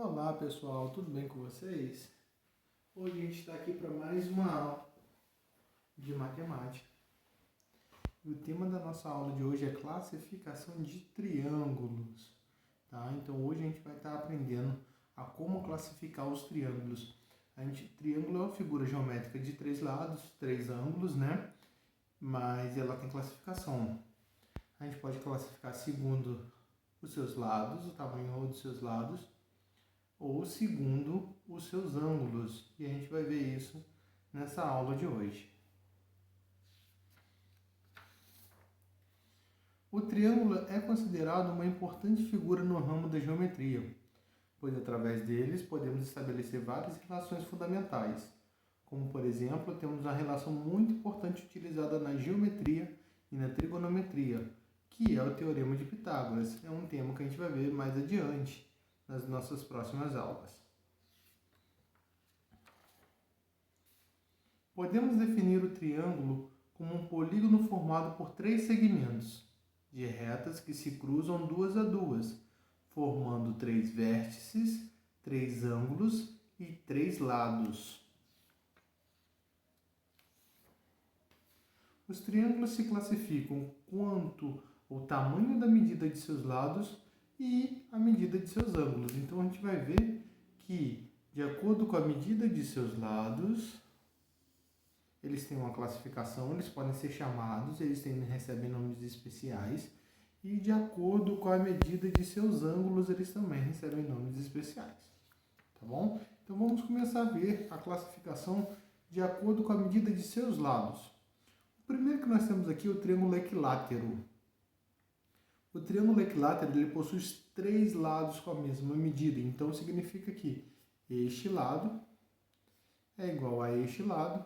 Olá pessoal, tudo bem com vocês? Hoje a gente está aqui para mais uma aula de matemática. E o tema da nossa aula de hoje é classificação de triângulos. Tá? Então hoje a gente vai estar aprendendo a como classificar os triângulos. Triângulo é uma figura geométrica de três lados, três ângulos, né? Mas ela tem classificação. A gente pode classificar segundo os seus lados, o tamanho dos seus lados, ou segundo os seus ângulos. E a gente vai ver isso nessa aula de hoje. O triângulo é considerado uma importante figura no ramo da geometria, pois através deles podemos estabelecer várias relações fundamentais, como por exemplo, temos uma relação muito importante utilizada na geometria e na trigonometria, que é o Teorema de Pitágoras. É um tema que a gente vai ver mais adiante nas nossas próximas aulas. Podemos definir o triângulo como um polígono formado por três segmentos de retas que se cruzam duas a duas, formando três vértices, três ângulos e três lados. Os triângulos se classificam quanto ao tamanho da medida de seus lados e a medida de seus ângulos. Então a gente vai ver que, de acordo com a medida de seus lados, eles têm uma classificação, eles podem ser chamados, recebem nomes especiais, e de acordo com a medida de seus ângulos, eles também recebem nomes especiais. Tá bom? Então vamos começar a ver a classificação de acordo com a medida de seus lados. O primeiro que nós temos aqui é o triângulo equilátero. O triângulo equilátero ele possui os três lados com a mesma medida. Então significa que este lado é igual a este lado,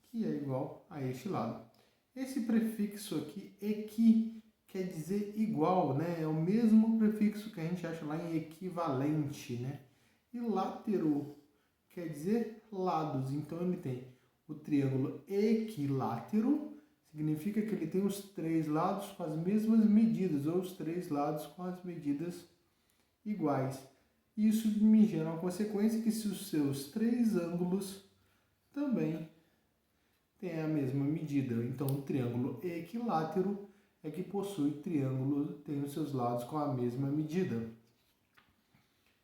que é igual a este lado. Esse prefixo aqui, equi, quer dizer igual, né? É o mesmo prefixo que a gente acha lá em equivalente, né? E látero quer dizer lados. Então ele tem o triângulo equilátero, significa que ele tem os três lados com as mesmas medidas, ou os três lados com as medidas iguais. Isso me gera uma consequência que se os seus três ângulos também têm a mesma medida. Então, o triângulo equilátero é que possui triângulo, tem os seus lados com a mesma medida.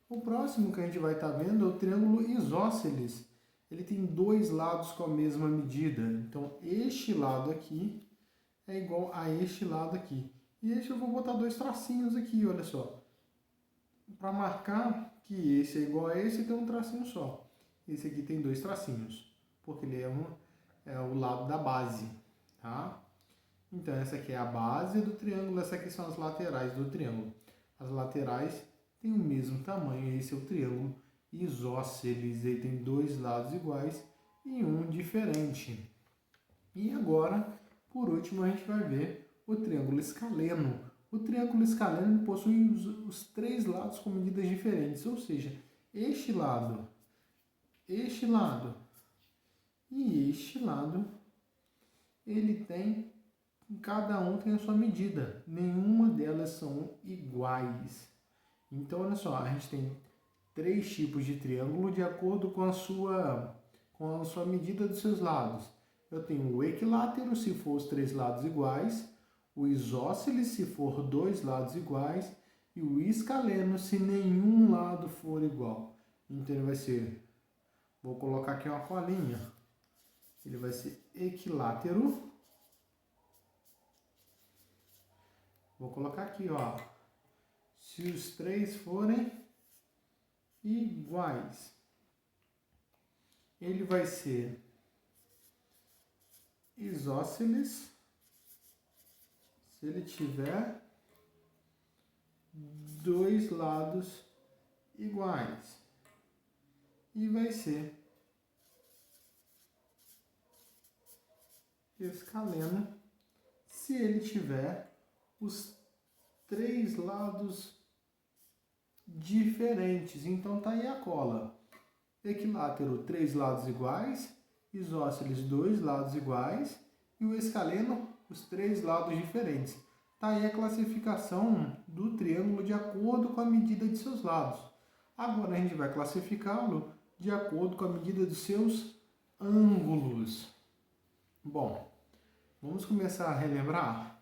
O próximo que a gente vai estar vendo é o triângulo isósceles. Ele tem dois lados com a mesma medida. Então, este lado aqui é igual a este lado aqui. E este eu vou botar dois tracinhos aqui, olha só. Para marcar que esse é igual a esse, tem um tracinho só. Esse aqui tem dois tracinhos, porque ele é o lado da base, tá? Então, essa aqui é a base do triângulo, essa aqui são as laterais do triângulo. As laterais têm o mesmo tamanho, esse é o triângulo isósceles, ele tem dois lados iguais e um diferente. E agora, por último, a gente vai ver o triângulo escaleno. O triângulo escaleno possui os três lados com medidas diferentes, ou seja, este lado e este lado, ele tem, cada um tem a sua medida, nenhuma delas são iguais. Então, olha só, a gente tem três tipos de triângulo de acordo com a sua medida dos seus lados. Eu tenho o equilátero, se for os três lados iguais, o isósceles, se for dois lados iguais, e o escaleno, se nenhum lado for igual. Então, ele vai ser, vou colocar aqui uma colinha, ele vai ser equilátero. Vou colocar aqui, ó, se os três forem iguais, ele vai ser isósceles se ele tiver dois lados iguais, e vai ser escaleno se ele tiver os três lados diferentes. Então tá aí a cola. Equilátero, três lados iguais, isósceles, dois lados iguais, e o escaleno, os três lados diferentes. Tá aí a classificação do triângulo de acordo com a medida de seus lados. Agora a gente vai classificá-lo de acordo com a medida dos seus ângulos. Bom, vamos começar a relembrar.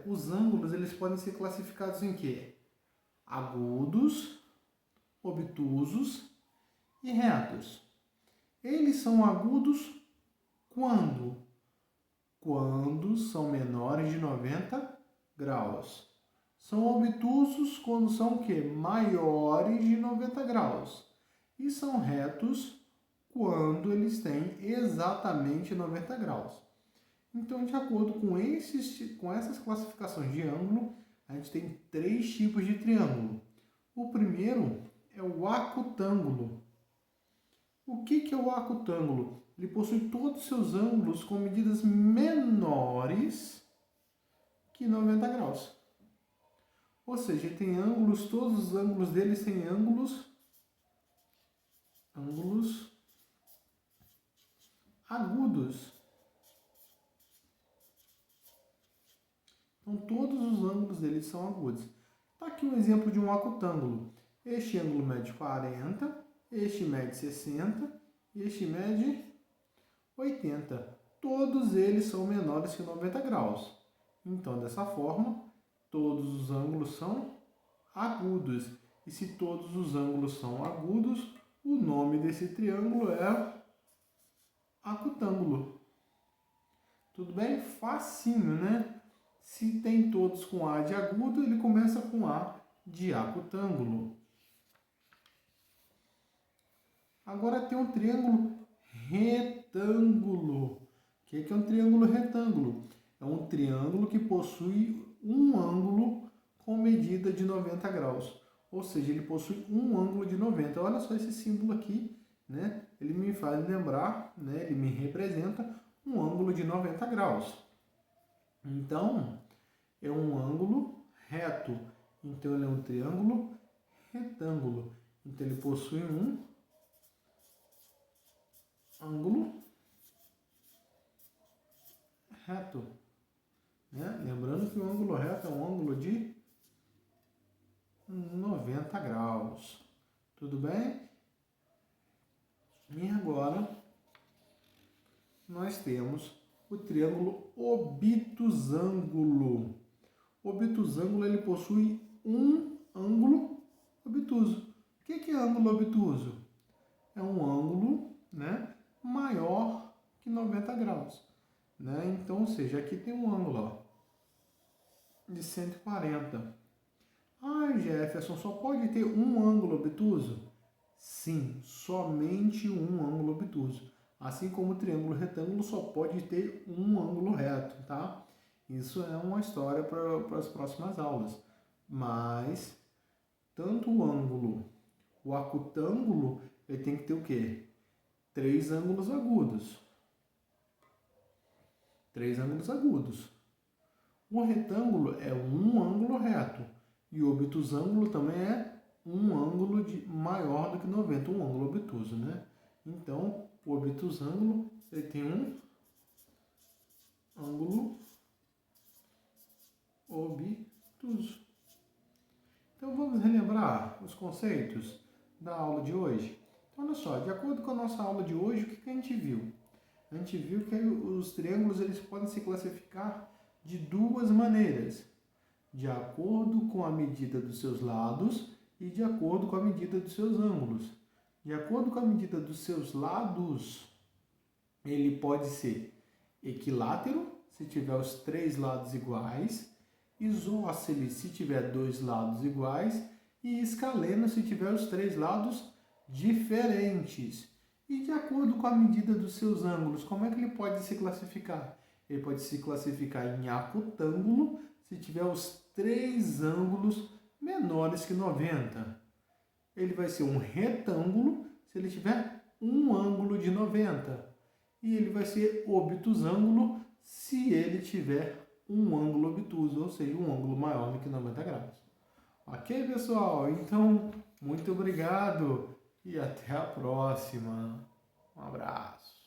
Os ângulos eles podem ser classificados em quê? Agudos, obtusos e retos. Eles são agudos quando? Quando são menores de 90 graus. São obtusos quando são o quê? Maiores de 90 graus. E são retos quando eles têm exatamente 90 graus. Então, de acordo com essas classificações de ângulo, a gente tem 3 tipos de triângulo. O primeiro é o acutângulo. O que é o acutângulo? Ele possui todos os seus ângulos com medidas menores que 90 graus. Ou seja, ele tem ângulos, todos os ângulos deles têm ângulos agudos. Então, todos os ângulos deles são agudos. Está aqui um exemplo de um acutângulo. Este ângulo mede 40, este mede 60 e este mede 80. Todos eles são menores que 90 graus. Então, dessa forma, todos os ângulos são agudos. E se todos os ângulos são agudos, o nome desse triângulo é acutângulo. Tudo bem? Facinho, né? Se tem todos com A de agudo, ele começa com A de acutângulo. Agora tem um triângulo retângulo. O que é um triângulo retângulo? É um triângulo que possui um ângulo com medida de 90 graus. Ou seja, ele possui um ângulo de 90. Olha só esse símbolo aqui, né? Ele me faz lembrar, né? Ele me representa um ângulo de 90 graus. Então, é um ângulo reto. Então, ele é um triângulo retângulo. Então, ele possui um ângulo reto. Né? Lembrando que o ângulo reto é um ângulo de 90 graus. Tudo bem? E agora, nós temos o triângulo obtusângulo. O obtusângulo ele possui um ângulo obtuso. O que é ângulo obtuso? É um ângulo, né, maior que 90 graus. Né? Então, ou seja, aqui tem um ângulo ó, de 140. Ah, Jefferson, só pode ter um ângulo obtuso? Sim, somente um ângulo obtuso. Assim como o triângulo retângulo só pode ter um ângulo reto, tá? Isso é uma história para as próximas aulas. Mas, tanto o acutângulo, ele tem que ter o quê? 3 ângulos agudos. 3 ângulos agudos. O retângulo é um ângulo reto. E o obtusângulo também é um ângulo maior do que 90, um ângulo obtuso, né? Então, o obtusângulo ele tem um ângulo obtuso. Então, vamos relembrar os conceitos da aula de hoje? Então, olha só, de acordo com a nossa aula de hoje, o que a gente viu? A gente viu que os triângulos eles podem se classificar de 2 maneiras. De acordo com a medida dos seus lados e de acordo com a medida dos seus ângulos. De acordo com a medida dos seus lados, ele pode ser equilátero, se tiver os 3 lados iguais, isósceles, se tiver 2 lados iguais, e escaleno, se tiver os 3 lados diferentes. E de acordo com a medida dos seus ângulos, como é que ele pode se classificar? Ele pode se classificar em acutângulo, se tiver os 3 ângulos menores que 90. Ele vai ser um retângulo se ele tiver um ângulo de 90. E ele vai ser obtusângulo se ele tiver um ângulo obtuso, ou seja, um ângulo maior do que 90 graus. Ok, pessoal? Então, muito obrigado e até a próxima. Um abraço.